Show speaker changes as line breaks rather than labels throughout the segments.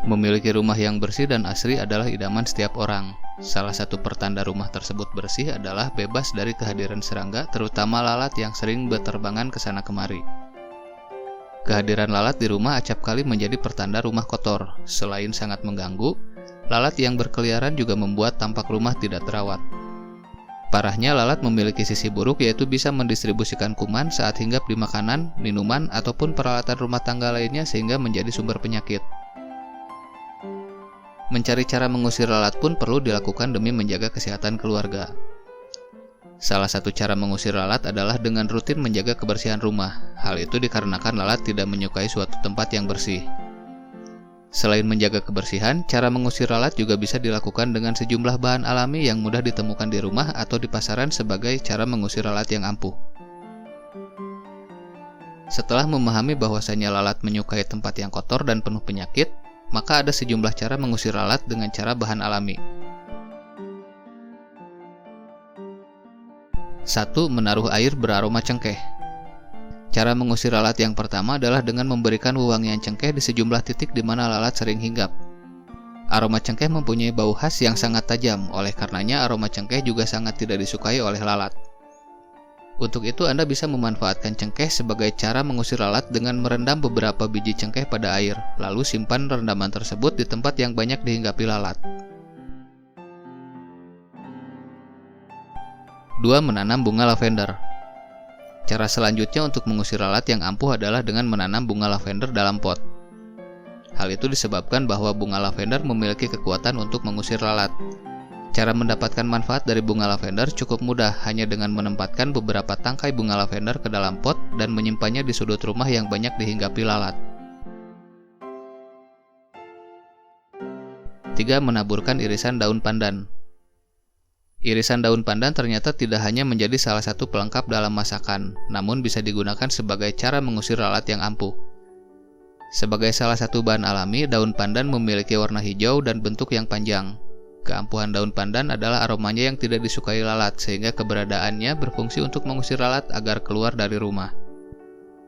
Memiliki rumah yang bersih dan asri adalah idaman setiap orang. Salah satu pertanda rumah tersebut bersih adalah bebas dari kehadiran serangga, terutama lalat yang sering berterbangan ke sana kemari. Kehadiran lalat di rumah acap kali menjadi pertanda rumah kotor. Selain sangat mengganggu, lalat yang berkeliaran juga membuat tampak rumah tidak terawat. Parahnya, lalat memiliki sisi buruk, yaitu bisa mendistribusikan kuman saat hinggap di makanan, minuman, ataupun peralatan rumah tangga lainnya sehingga menjadi sumber penyakit. Mencari cara mengusir lalat pun perlu dilakukan demi menjaga kesehatan keluarga. Salah satu cara mengusir lalat adalah dengan rutin menjaga kebersihan rumah. Hal itu dikarenakan lalat tidak menyukai suatu tempat yang bersih. Selain menjaga kebersihan, cara mengusir lalat juga bisa dilakukan dengan sejumlah bahan alami yang mudah ditemukan di rumah atau di pasaran sebagai cara mengusir lalat yang ampuh. Setelah memahami bahwasanya lalat menyukai tempat yang kotor dan penuh penyakit, maka ada sejumlah cara mengusir lalat dengan cara bahan alami. 1. Menaruh air beraroma cengkeh. Cara mengusir lalat yang pertama adalah dengan memberikan wewangian cengkeh di sejumlah titik di mana lalat sering hinggap. Aroma cengkeh mempunyai bau khas yang sangat tajam, oleh karenanya aroma cengkeh juga sangat tidak disukai oleh lalat. Untuk itu Anda bisa memanfaatkan cengkeh sebagai cara mengusir lalat dengan merendam beberapa biji cengkeh pada air, lalu simpan rendaman tersebut di tempat yang banyak dihinggapi lalat. 2. Menanam bunga lavender. Cara selanjutnya untuk mengusir lalat yang ampuh adalah dengan menanam bunga lavender dalam pot. Hal itu disebabkan bahwa bunga lavender memiliki kekuatan untuk mengusir lalat. Cara mendapatkan manfaat dari bunga lavender cukup mudah, hanya dengan menempatkan beberapa tangkai bunga lavender ke dalam pot dan menyimpannya di sudut rumah yang banyak dihinggapi lalat. 3. Menaburkan irisan daun pandan. Irisan daun pandan ternyata tidak hanya menjadi salah satu pelengkap dalam masakan, namun bisa digunakan sebagai cara mengusir lalat yang ampuh. Sebagai salah satu bahan alami, daun pandan memiliki warna hijau dan bentuk yang panjang. Keampuhan daun pandan adalah aromanya yang tidak disukai lalat, sehingga keberadaannya berfungsi untuk mengusir lalat agar keluar dari rumah.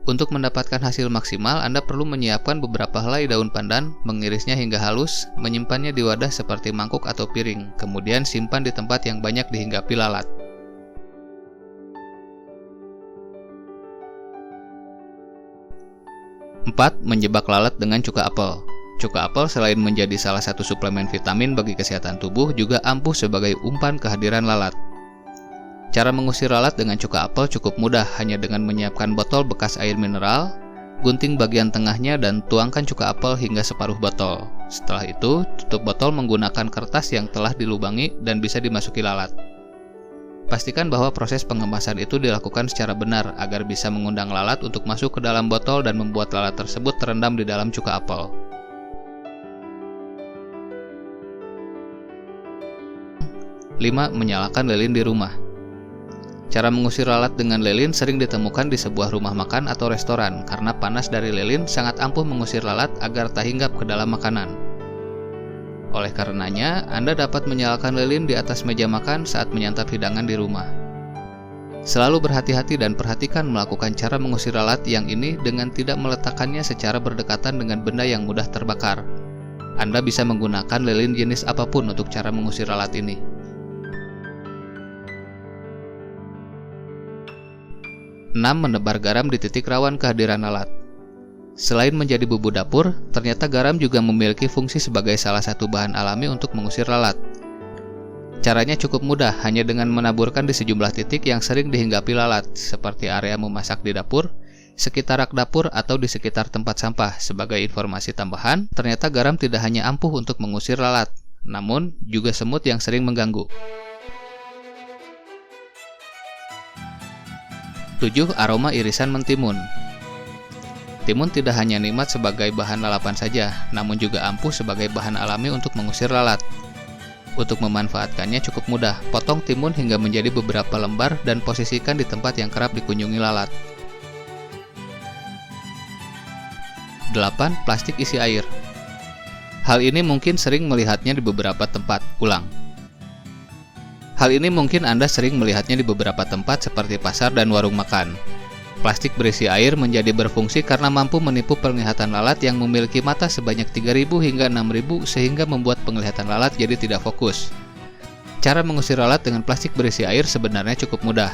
Untuk mendapatkan hasil maksimal, Anda perlu menyiapkan beberapa helai daun pandan, mengirisnya hingga halus, menyimpannya di wadah seperti mangkuk atau piring, kemudian simpan di tempat yang banyak dihinggapi lalat. 4. Menjebak lalat dengan cuka apel. Cuka apel selain menjadi salah satu suplemen vitamin bagi kesehatan tubuh, juga ampuh sebagai umpan kehadiran lalat. Cara mengusir lalat dengan cuka apel cukup mudah, hanya dengan menyiapkan botol bekas air mineral, gunting bagian tengahnya dan tuangkan cuka apel hingga separuh botol. Setelah itu, tutup botol menggunakan kertas yang telah dilubangi dan bisa dimasuki lalat. Pastikan bahwa proses pengemasan itu dilakukan secara benar agar bisa mengundang lalat untuk masuk ke dalam botol dan membuat lalat tersebut terendam di dalam cuka apel. 5. Menyalakan lilin di rumah. Cara mengusir lalat dengan lilin sering ditemukan di sebuah rumah makan atau restoran, karena panas dari lilin sangat ampuh mengusir lalat agar tak hinggap ke dalam makanan. Oleh karenanya, Anda dapat menyalakan lilin di atas meja makan saat menyantap hidangan di rumah. Selalu berhati-hati dan perhatikan melakukan cara mengusir lalat yang ini dengan tidak meletakkannya secara berdekatan dengan benda yang mudah terbakar. Anda bisa menggunakan lilin jenis apapun untuk cara mengusir lalat ini. 6. Menebar garam di titik rawan kehadiran lalat. Selain menjadi bumbu dapur, ternyata garam juga memiliki fungsi sebagai salah satu bahan alami untuk mengusir lalat. Caranya cukup mudah, hanya dengan menaburkan di sejumlah titik yang sering dihinggapi lalat, seperti area memasak di dapur, sekitar rak dapur, atau di sekitar tempat sampah. Sebagai informasi tambahan, ternyata garam tidak hanya ampuh untuk mengusir lalat, namun juga semut yang sering mengganggu. 7. Aroma irisan mentimun. Timun tidak hanya nikmat sebagai bahan lalapan saja, namun juga ampuh sebagai bahan alami untuk mengusir lalat. Untuk memanfaatkannya cukup mudah, potong timun hingga menjadi beberapa lembar dan posisikan di tempat yang kerap dikunjungi lalat. 8. Plastik isi air. Hal ini mungkin sering melihatnya di beberapa tempat. Hal ini mungkin Anda sering melihatnya di beberapa tempat seperti pasar dan warung makan. Plastik berisi air menjadi berfungsi karena mampu menipu penglihatan lalat yang memiliki mata sebanyak 3.000 hingga 6.000 sehingga membuat penglihatan lalat jadi tidak fokus. Cara mengusir lalat dengan plastik berisi air sebenarnya cukup mudah.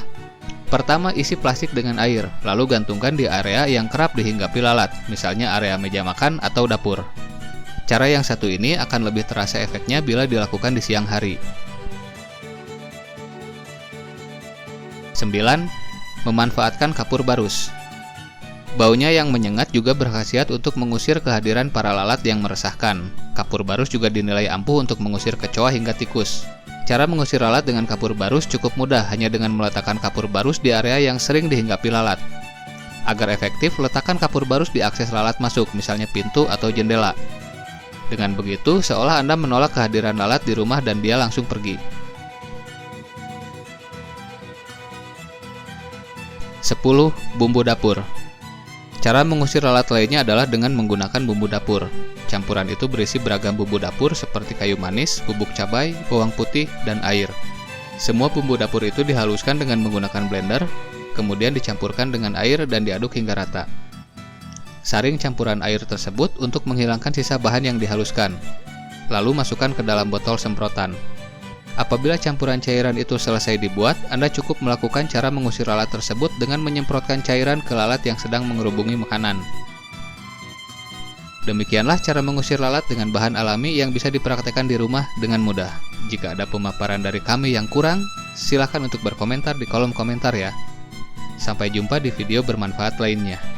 Pertama, isi plastik dengan air, lalu gantungkan di area yang kerap dihinggapi lalat, misalnya area meja makan atau dapur. Cara yang satu ini akan lebih terasa efeknya bila dilakukan di siang hari. 9. Memanfaatkan kapur barus. Baunya yang menyengat juga berkhasiat untuk mengusir kehadiran para lalat yang meresahkan. Kapur barus juga dinilai ampuh untuk mengusir kecoa hingga tikus. Cara mengusir lalat dengan kapur barus cukup mudah, hanya dengan meletakkan kapur barus di area yang sering dihinggapi lalat. Agar efektif, letakkan kapur barus di akses lalat masuk, misalnya pintu atau jendela. Dengan begitu, seolah Anda menolak kehadiran lalat di rumah dan dia langsung pergi. 10. Bumbu dapur. Cara mengusir lalat lainnya adalah dengan menggunakan bumbu dapur. Campuran itu berisi beragam bumbu dapur seperti kayu manis, bubuk cabai, bawang putih, dan air. Semua bumbu dapur itu dihaluskan dengan menggunakan blender, kemudian dicampurkan dengan air dan diaduk hingga rata. Saring campuran air tersebut untuk menghilangkan sisa bahan yang dihaluskan. Lalu masukkan ke dalam botol semprotan. Apabila campuran cairan itu selesai dibuat, Anda cukup melakukan cara mengusir lalat tersebut dengan menyemprotkan cairan ke lalat yang sedang mengerubungi makanan. Demikianlah cara mengusir lalat dengan bahan alami yang bisa dipraktekkan di rumah dengan mudah. Jika ada pemaparan dari kami yang kurang, silakan untuk berkomentar di kolom komentar ya. Sampai jumpa di video bermanfaat lainnya.